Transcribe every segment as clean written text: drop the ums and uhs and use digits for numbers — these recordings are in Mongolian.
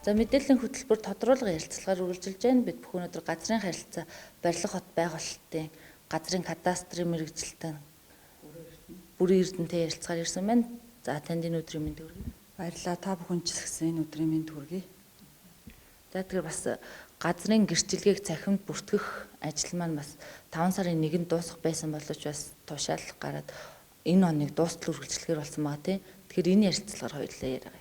За мэдээллийн хөтөлбөр тодруулга ярилцлагаар үргэлжилж байна. Бид бүх өнөөдөр газрын харилцаа барилга хот байгуулалтын газрын кадастрын мэргэжилтэн бүрэн эрдэнэтэй ярилцлагаар ирсэн байна. За танд энэ өдрийн мэнд хүргэе. Баярлалаа. Та бүхэнд ч гэсэн энэ өдрийн мэнд хүргэе. За тэгэхээр бас газрын гэрчлэгийг цахимд бүртгэх ажил маань бас 5 сарын 1-нд дуусах байсан боловч бас тушааллах гараад энэ оныг дуустал үргэлжлэхээр болсон байгаа тийм. Тэгэхээр энэ ярилцлагаар хоёулаа яриа.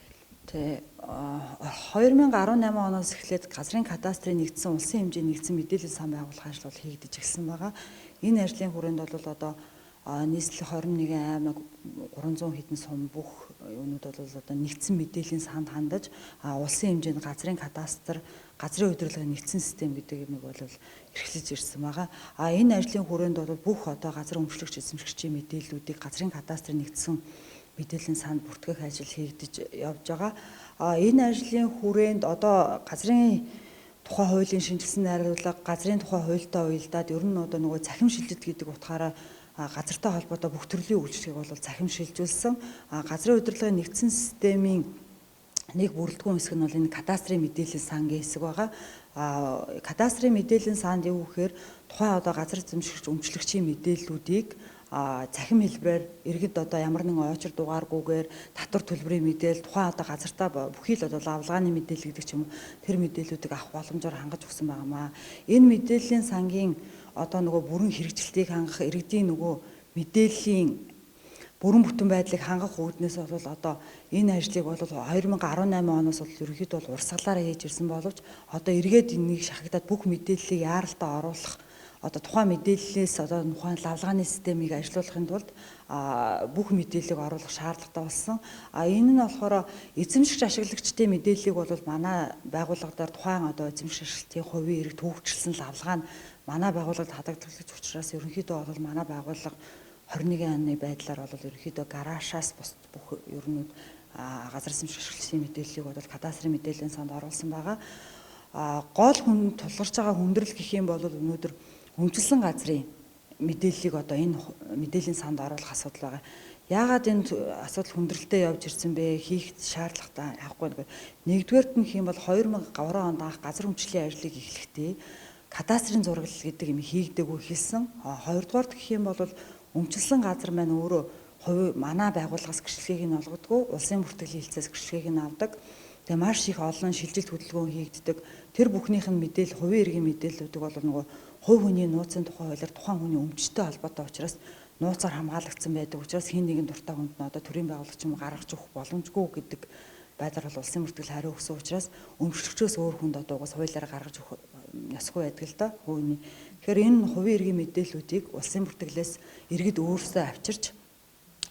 Тэ 2018 оноос эхлээд газрын кадастрын нэгдсэн улсын хэмжээний нэгдсэн мэдээлэл сан байгуулах ажил бол хийгдэж эхэлсэн байгаа. Энэ ажлын хүрээнд бол одоо нийслэл 21 аймаг 300 хэдэн сум бүх юмнууд бол одоо нэгдсэн мэдээллийн санд хандаж улсын хэмжээнд газрын кадастр, газрын удирдлагын нэгдсэн систем гэдэг юмыг бол эрхлэж ирсэн байгаа. Энэ ажлын хүрээнд бол бүх одоо газар өмчлөгч эзэмшигчийн мэдээллүүдийг газрын кадастрын нэгдсэн мэдээллийн санд бүртгэх ажил хийгдэж явж байгаа. Энэ ажлын хүрээнд одоо газрын тухай хуулийн шинжилсэн найруулга, газрын тухай хуультай уялдаад ер нь одоо нөгөө цахим шилжид гэдэг утгаараа газартай холбоотой бүх төрлийн үйлчлэгийг бол цахим шилжүүлсэн. Газрын удирдлагын нэгдсэн системийн нэг бүрэлдэхүүн хэсэг нь бол энэ кадастрын мэдээллийн сангийн хэсэг байгаа. Кадастрын мэдээллийн санд юу гэхээр тухайн одоо газар эзэмшигч өмчлөгчийн мэдээллүүдийг цахим хэлбэрээр иргэд одоо ямар нэгэн очир дугааргүйгээр татвар төлбөрийн мэдээлэл тухайн одоо газартаа бүхий л одоо лавлгааны мэдээлэл гэдэг ч юм уу тэр мэдээллүүдийг авах боломжоор хангаж өгсөн байнамаа. Энэ мэдээллийн сангийн одоо нөгөө бүрэн хэрэгжилтийг хангах иргэдийн нөгөө мэдээллийн бүрэн бүтэн байдлыг хангах үүднээс бол одоо энэ ажлыг бол 2018 оноос бол ерөнхийдөө бол урсгалаараа хийж ирсэн боловч одоо эргээд энийг шахагдаад бүх мэдээллийг яаралтаа оруулах одоо тухайн мэдээллээс одоо тухайн лавлгааны системийг ажилуулахын тулд бүх мэдээллийг оруулах шаардлагатай болсон. Энэ нь болохоор эзэмшигч ашиглагчдын мэдээллийг бол манай байгууллагаар тухайн одоо эзэмшигч ашиглалтын хувийн эрэг төвөгчлсөн лавлгаа нь манай байгууллагад хадгалагдаж учраас ерөнхийдөө бол манай байгууллага 21 оны байдлаар бол ерөнхийдөө гараашаас бус бүх ерөнүүд газар эзэмшигч ашиглалтын мэдээллийг бол кадастрын мэдээллийн санд оруулсан байгаа. Гол хүн тулгарч байгаа хүндрэл гэх юм бол өнөөдөр өмчлсөн газрын мэдээллийг одоо энэ мэдээллийн санд оруулах асуудал байгаа. Яагаад энэ асуудал хүндрэлтэй явж ирсэн бэ? Хийх шаардлагатай явахгүй нэг. Нэгдүгээрт нь хэм бол 2003 онд анх газар өмчлийн ажлыг эхлэхдээ кадастрын зураглал гэдэг юм хийгдэггүй хэлсэн. Хоёрдугаарт гэх юм бол өмчлсөн газар маань өөрөө хувь манай байгууллагаас гэрчлэгийг нь олгодгүй, улсын бүртгэлийн хэлцээс гэрчлэгийг нь авдаг. Тэгээ маш их олон шилжилт хөдөлгөөн хийгддэг. Тэр бүхнийх нь мэдээлэл, хувийн эргийн мэдээллүүдийг бол нөгөө хувь хүний нууцын тухай хуулиар тухайн хүний өмчтэй холбоотой учраас нууцаар хамгаалагдсан байдаг учраас хин нэгэн дуртай хүнд нь одоо төрийн байгууллагч юм гаргаж өгөх боломжгүй гэдэг байдлаар бол улсын бүртгэл хариу өгсөн учраас өмчлөгчөөс өөр хүнд одоо угаас хуулиар гаргаж өгөх ёсгүй байдаг л да хувийн. Тэгэхээр энэ хувийн эргийн мэдээллүүдийг улсын бүртгэлээс иргэд өөрсдөө авчирч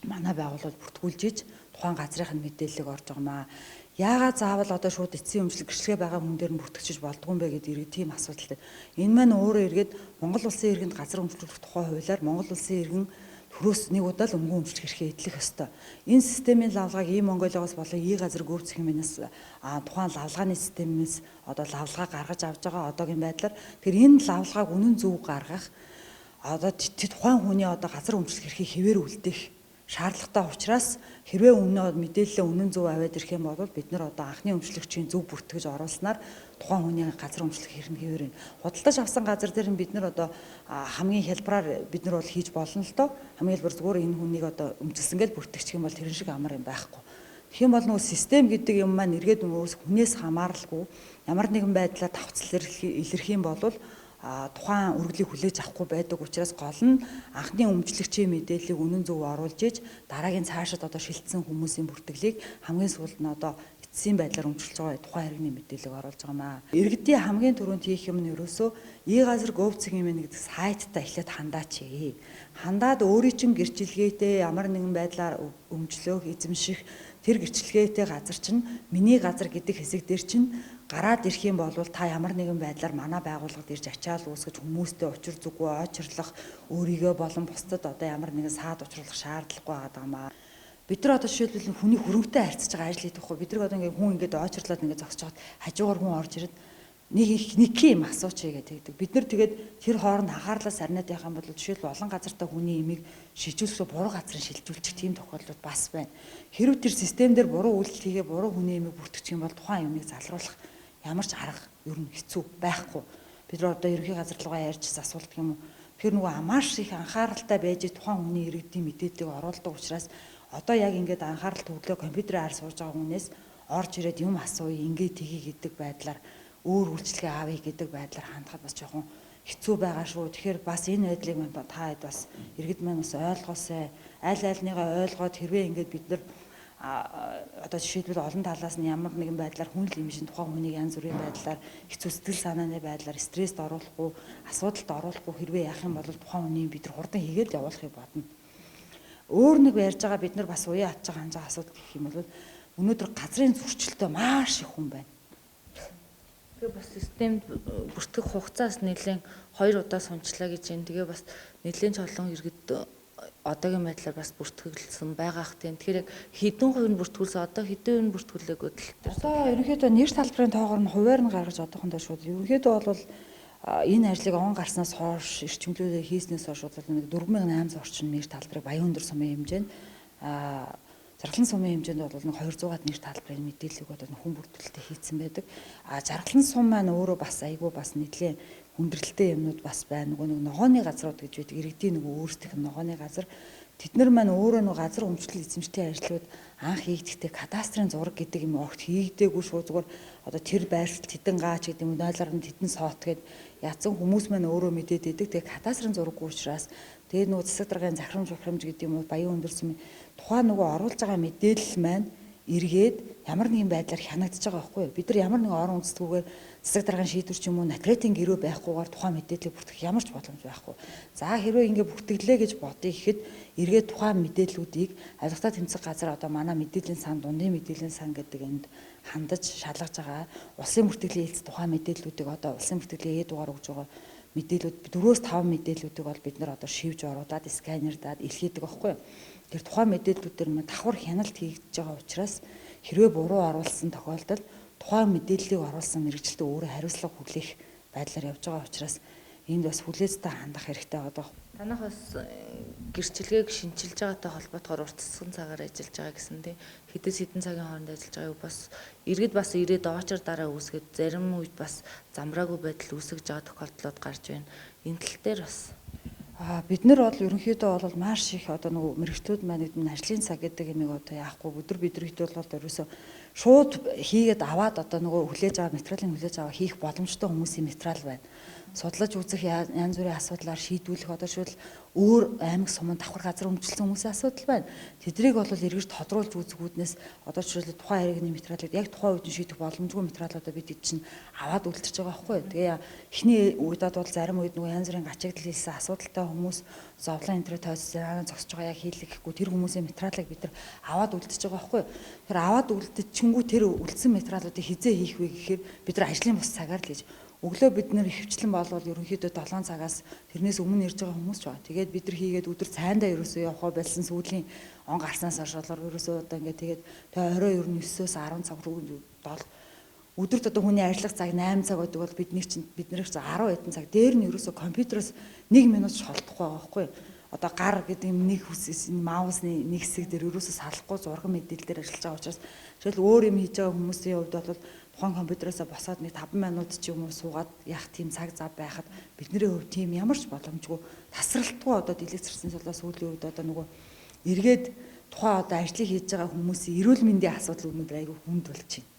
манай байгууллагад бүртгүүлж иж тухайн газрын мэдээллийг орж байгаамаа. Яагаад заавал одоо шууд эцсийн өмчлөг гэрчлэгээ байгаа хүн дээр нь бүртгэж болдгоо юм бэ гэдэг иргэд тийм асуудалтай. Энэ маань өөрөө иргэд Монгол улсын иргэнд газар өмчлөх тухай хуулиар Монгол улсын иргэн төрөөс нэг удаа л өмгөө өмчлөх эрхээ эдлэх ёстой. Энэ системийн лавлгааг Монголиогоос болон газар гүйцэх юмнаас тухайн лавлгааны системээс одоо лавлгаа гаргаж авж байгаа одоогийн байдлаар тэр энэ лавлгааг үнэн зөв гаргах одоо тухайн хүний одоо газар өмчлөх эрхийг хэвээр үлдээх шаардлагатай учраас хэрвээ мэдээлэлээ үнэн зөв аваад ирэх юм бол бид нар одоо анхны өмчлөгчийн зөв бүртгэж оруулснаар тухайн хүний газар өмчлөх хэрэг хэвээр нь худалдаж авсан газар дээр нь бид нар одоо хамгийн хялбараар бид нар бол хийж болно л доо. Хамгийн хялбар зүгээр энэ хүнийг одоо өмчлсөн гэж бүртгэчих юм бол тэрэн шиг амар юм байхгүй. Тэгэх юм бол нөгөө систем гэдэг юм маань эргээд хүнээс хамааралгүй ямар нэгэн байдлаар давхцал илэрх юм бол тухайн үргэлжлийг хүлээж авахгүй байдаг учраас гол нь анхны өмчлөгчийн мэдээллийг үнэн зөв оруулж иж дараагийн цаашид одоо шилжсэн хүмүүсийн бүртгэлийг хамгийн сүүлд нь одоо эцсийн байдлаар өмчлөж байгаа тухайн иргэний мэдээллийг оруулж байгаамаа. Иргэдийн хамгийн түрүүнд хийх юм нь ерөөсөө газар гүйцэх юм гэдэг сайттай эхлээд хандаач. Хандаад өөрийн чинь гэрчлэгээтэй ямар нэгэн байдлаар өмчлөх, эзэмших тэр гэрчлэгээтэй газар чинь миний газар гэдэг хэсэг дээр чинь гараад ирэх юм бол та ямар нэгэн байдлаар манай байгууллагад ирж ачаал үүсгэж хүмүүстэй учир зүггүй ойчрлох өөрийгөө болон бусдад одоо ямар нэгэн саад учруулах шаардлагагүй байгаамаа. Бид нар одоо жишээлбэл хүний хөрөнгөтэй харьцаж байгаа ажил хийх вэ? Бид нар одоо ингээ хүн ингээд ойчрлоод ингээ зогсож хаад хажуугаар хүн орж ирээд нэг юм асууч гэдэг. Бид нар тэгээд тэр хооронд анхаарлаа сарниад байх юм бол жишээл олон газартай хүний имийг шилжүүлэхдээ буруу газрын шилжүүлчих тийм тохиолдлууд бас байна. Хэрвээ тэр систем дээр буруу үйлдэл хийгээ буруу хүний имийг бүртгэж юм бол тухайн юмыг залруулах ямар ч арга ер нь хэцүү байхгүй. Бид нар одоо ерөнхий газар руугаа ярьж асуулдаг юм уу? Тэр нөгөө маш их анхааралтай байж тухайн хүний иргэдийн мэдээллийг оруулдаг учраас одоо яг ингээд анхаарал төвлөө компьютерээр сууж байгаа хүнээс орж ирээд юм асууя, ингээд тгий гэдэг байдлаар өөр үйлчлэгээ авъя гэдэг байдлаар хандхад бас жоохон хэцүү байгаа шүү. Тэгэхээр бас энэ байдлыг та хэд бас иргэд маань бас ойлгоосай. Аль альныгаа ойлгоод хэрвээ ингээд бид нар одоо жишээлбэл олон талаас нь ямар нэгэн байдлаар хүн л имжийн тухайн хүнийг янз бүрийн байдлаар хэцүү сэтгэл санааны байдлаар стресст оруулахгүй, асуудалд оруулахгүй хэрвээ яах юм бол тухайн хүнийг бид нар хурдан хийгээд явуулахыг бодно. Өөр нэг ярьж байгаа бид нар бас уян атж байгаа ханжаа асуудал гэх юм бол өнөөдөр газрын зөрчилтэй маш их хүн байна. Тэгээ бас системд бүртгэх хугацаас нэлээд 2 удаа сунчлаа гэж байна. Тэгээ бас нэлээд чолон иргэд одоогийн байдлаар бас бүртгэлсэн байгаах тийм. Тэгэхээр яг хэдэн хувь нь бүртгүүлсэн одоо хэдэн хувь нь бүртгүүлээгүй тал дээр. Одоо ерөнхийдөө нэр салбарын тоогоор нь хуваар нь гаргаж одоохондоо шууд. Ерөнхийдөө бол энэ ажлыг он гарснаас хойш эрчимлүүлээ хийснээс хойш бол нэг 4800 орчим нэр талбарыг Баян өндөр сумын хэмжээнд Жаргалан сумын хэмжээнд бол нэг 200-аад нэр талбарын мэдээллийг одоо хүн бүртгэлтэй хийцэн байдаг. Жаргалан сум маань өөрөө бас айгүй бас нийтлээ хүндрэлтэй юмнууд бас байна. Нөгөө нэг ногооны газрууд гэж байдаг. Иргэдийн нөгөө өөрсдийнх нь ногооны газар. Тэд нар маань өөрөө нөгөө газар өмчлөл эзэмшлийн ажлууд анх хийгдэхдээ кадастрын зураг гэдэг юм огт хийгдээгүй шүү. Зүгээр одоо тэр байршил тэдэн гаач гэдэг юм нойлоор нь тэдэн соот гэд ядсан хүмүүс маань өөрөө мэдээд идэг. Тэгээ кадастрын зураггүй учраас тэгээ нөгөө засаг даргын захирамж гэдэг юм уу Баян өндөр сумын тухайн нөгөө оруулж байгаа мэдээлэл маань эргээд ямар нэгэн байдлаар хянагдаж байгаа байхгүй юу? Бид нар ямар нэгэн орон үндэстгүйгээр засаг даргын шийдвэр ч юм уу накретийн гэрөө байхгүйгээр тухайн мэдээллийг бүртгэх ямар ч боломж байхгүй. За хэрвээ ингэ бүртгэлээ гэж бодъё гэхэд эргээд тухайн мэдээллүүдийг авилгатай тэмцэх газар одоо манай мэдээллийн сан дундын мэдээллийн сан гэдэг энд хандаж шалгаж байгаа улсын бүртгэлийн хэлц тухайн мэдээллүүдийг одоо улсын бүртгэлийн дугаар өгж байгаа мэдээлүүд 4-5 мэдээллүүдийг бол бид нар одоо шивж оруулаад сканердаад илгээдэг байхгүй юу? Тэр тухайн мэдээллүүд дээр нь давхар хяналт хийгдэж байгаа учраас хэрвээ буруу оруулсан тохиолдолд тухайн мэдээллийг оруулсан мэрэгчлээ өөрөө хариуцлага хүлээх байдлаар явж байгаа учраас энд бас хүлээцтэй хандах хэрэгтэй байгаа. Танах бас гэрчлэгийг шинчилж байгаатай холбоотойгоор урт засгийн цагаар ажиллаж байгаа гэсэн тийм хэдэн хэдэн цагийн хооронд ажиллаж байгаа юу бас иргэд бас ирээд оочор дараа үүсгээд зарим үед бас замраагүй байдал үүсгэж байгаа тохиолдлууд гарч байна. Энэ тал дээр бас бид нар бол ерөнхийдөө бол маш их одоо нөгөө мэрэгчлүүд маань ажлын цаг гэдэг юмыг одоо яахгүй өдөр бидрэгт бол ерөөсөө шууд хийгээд аваад одоо нөгөө хүлээж аваа материалын хүлээж аваа хийх боломжтой хүмүүсийн материал байна. Судлаж үзэх янз бүрийн асуудлаар шийдвүлэх одоо шил өөр аймаг суманд давхар газар өмчлсөн хүмүүсийн асуудал байна. Тэдрийг бол эргэж тодруулж үзэхүүднээс одоо жишээлбэл тухайн иргэний материалыг яг тухайн үед нь шийдэх боломжгүй материалуудаа бид чинь аваад үлдчихэж байгаа байхгүй. Тэгээ эхний үедээ бол зарим үед нөгөө янз бүрийн гачигдал хийсэн асуудалтай хүмүүс зовлон энтрээ тойцсон зогсож байгаа яг хийлгэхгүй тэр хүмүүсийн материалыг бид нар аваад үлдчихэж байгаа байхгүй. Тэр аваад үлдчихэнгүү тэр үлдсэн материалуудыг хизээ хийх вэ гэхээр бид нар ажлын бус цагаар л хийж өглөө бид нэр хөвчлэн болвол ерөнхийдөө 7 цагаас тэрнээс өмнө ирж байгаа хүмүүс ч байгаа. Тэгээд бид нар хийгээд өдөр цайндаа ерөөсөө явахаа болсон сүүлийн он гарснаас хойш ерөөсөө одоо ингээд тэгээд орой ер нь 9-өөс 10 цаг руу 7 өдөрт одоо хүний ажиллах цаг 8 цаг байдаг бол бидний чинь 10 хэдэн цаг дээр нь ерөөсөө компьютероос 1 минут шолдохгүй байгаа байхгүй. Одоо гар гэдэг юм нэг хүсээс маусны нэг хэсэг дээр ерөөсөө салахгүй зурган мэдээлэл дээр ажиллаж байгаа учраас жишээл өөр юм хийж байгаа хүмүүсийн хувьд бол тухайн компьютероосоо босоод нэг 5 минут ч юм уу суугаад яах тийм цаг зав байхад бидний хувьд тийм ямар ч боломжгүй тасралтгүй одоо дэлгэцэрсэн солоос сүүлийн үед одоо нөгөө эргээд тухайн одоо ажлыг хийж байгаа хүмүүсийн эрүүл мэндийн асуудал өнөдөр айгүй хүнд болж байна.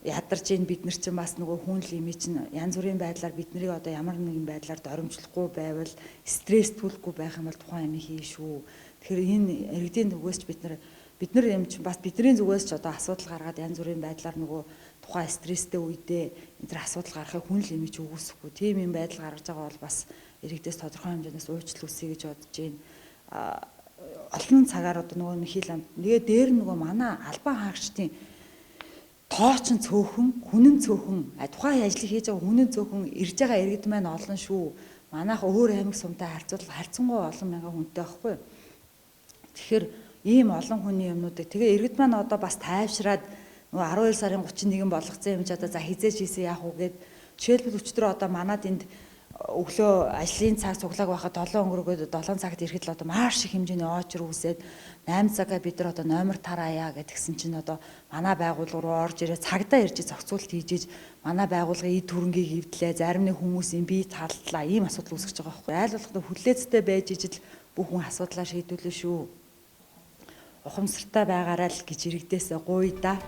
Ядарч ийн бид нар чинь бас нөгөө хүн л имий чинь янз бүрийн байдлаар бид нарыг одоо ямар нэгэн байдлаар доромжлохгүй байвал стресстүүлэхгүй байх юм бол тухайн юм хий шүү. Тэгэхээр энэ иргэдийн зүгээс ч бид нар юм чинь бас бидний зүгээс ч одоо асуудал гаргаад янз бүрийн байдлаар нөгөө тухайн стресстэй үедээ энэ төр асуудал гарахыг хүн л имий ч үгүйсэхгүй. Тийм юм байдал гаргаж байгаа бол бас иргэдээс тодорхой хэмжээнээс уучлал үсэе гэж бодож байна. Олон цагаар одоо нөгөө хил амт нэгэ дээр нөгөө манай албан хаагчдын тооч нь цөөхөн, хүн нь цөөхөн, тухайн ажлыг хийж байгаа хүн нь цөөхөн ирж байгаа иргэд маань олон шүү. Манайх өөр аймаг сумтай харьцангуй олон мянган хүнтэй байхгүй. Тэгэхээр ийм олон хүний юмнуудыг тэгээ иргэд маань одоо бас тайвшраад нөгөө 12 сарын 31 болгоцсон юм чи одоо за хизээж хийсэн яах вэ гэд Жишээлбэл өчтөр одоо манад энд өглөө ажлын цаг цуглааг байхад 7 өнгөрөөгөө 7 цагт ирэхэд л одоо маш их хэмжээний очр үүсээд 8 цагаа бид нар одоо номер тараая гэдгсэн чинь одоо манай байгууллага руу орж ирээ цагдаа ирж зохицуулт хийж манай байгууллагын эд хөрөнгийг эвдлээ, зарим нэг хүмүүсийн бие талдлаа, ийм асуудал үүсэж байгаа байхгүй. Айл болох хүлээцтэй байж ижил бүх хүн асуудлаа шийдүүлнэ шүү. Ухамсартай байгаарай л гэж иргэдээсээ гуй да.